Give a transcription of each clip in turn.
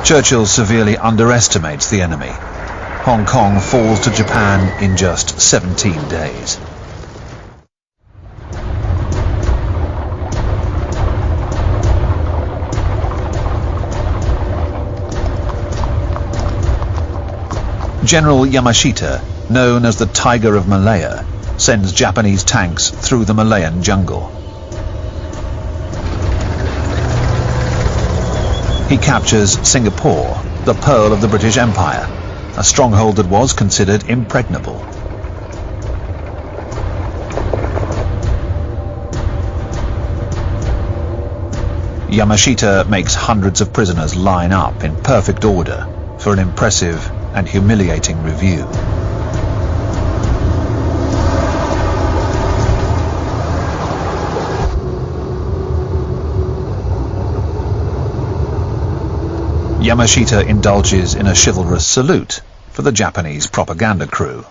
Churchill severely underestimates the enemy. Hong Kong falls to Japan in just 17 days. General Yamashita, known as the Tiger of Malaya, sends Japanese tanks through the Malayan jungle. He captures Singapore, the pearl of the British Empire, a stronghold that was considered impregnable. Yamashita makes hundreds of prisoners line up in perfect order for an impressive and humiliating review. Yamashita indulges in a chivalrous salute for the Japanese propaganda crew.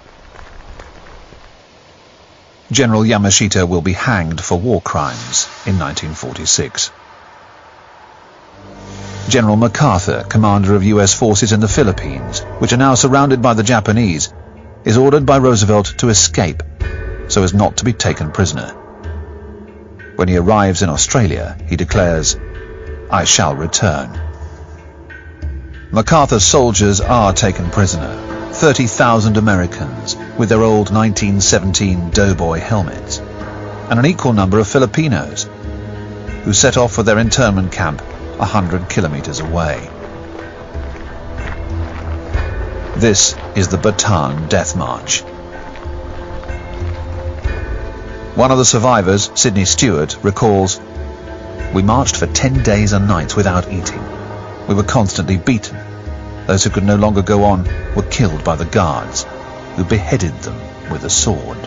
General Yamashita will be hanged for war crimes in 1946. General MacArthur, commander of US forces in the Philippines, which are now surrounded by the Japanese, is ordered by Roosevelt to escape so as not to be taken prisoner. When he arrives in Australia, he declares, "I shall return." MacArthur's soldiers are taken prisoner, 30,000 Americans with their old 1917 doughboy helmets, and an equal number of Filipinos, who set off for their internment camp 100 kilometers away. This is the Bataan Death March. One of the survivors, Sidney Stewart, recalls, "We marched for 10 days and nights without eating. We were constantly beaten. Those who could no longer go on were killed by the guards, who beheaded them with a sword."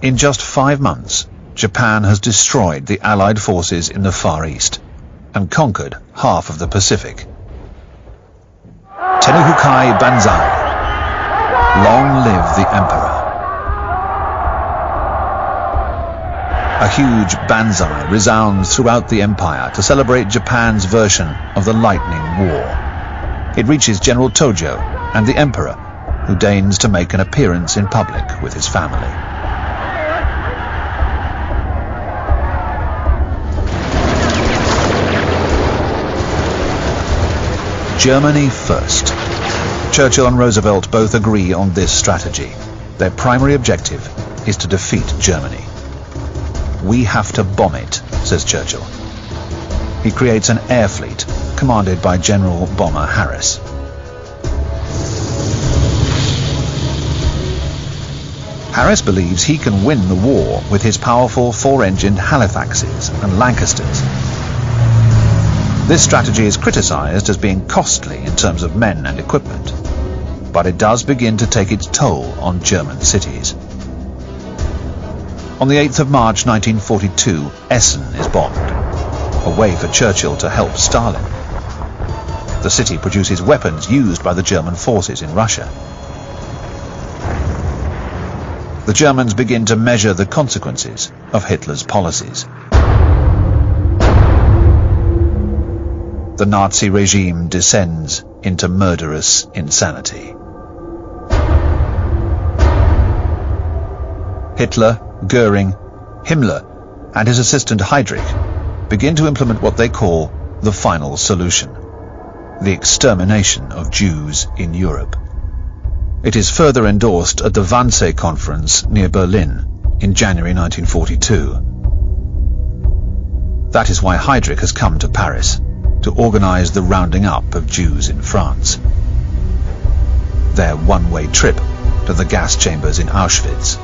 In just 5 months, Japan has destroyed the Allied forces in the Far East and conquered half of the Pacific. Tenuhukai Banzai. Long live the Emperor. A huge banzai resounds throughout the empire to celebrate Japan's version of the Lightning War. It reaches General Tojo and the Emperor, who deigns to make an appearance in public with his family. Germany first. Churchill and Roosevelt both agree on this strategy. Their primary objective is to defeat Germany. "We have to bomb it," says Churchill. He creates an air fleet commanded by General Bomber Harris. Harris believes he can win the war with his powerful 4-engined Halifaxes and Lancasters. This strategy is criticized as being costly in terms of men and equipment, but it does begin to take its toll on German cities. On the 8th of March 1942, Essen is bombed, a way for Churchill to help Stalin. The city produces weapons used by the German forces in Russia. The Germans begin to measure the consequences of Hitler's policies. The Nazi regime descends into murderous insanity. Hitler, Goering, Himmler, and his assistant Heydrich begin to implement what they call the final solution: the extermination of Jews in Europe. It is further endorsed at the Wannsee Conference near Berlin in January 1942. That is why Heydrich has come to Paris, to organize the rounding up of Jews in France. Their one-way trip to the gas chambers in Auschwitz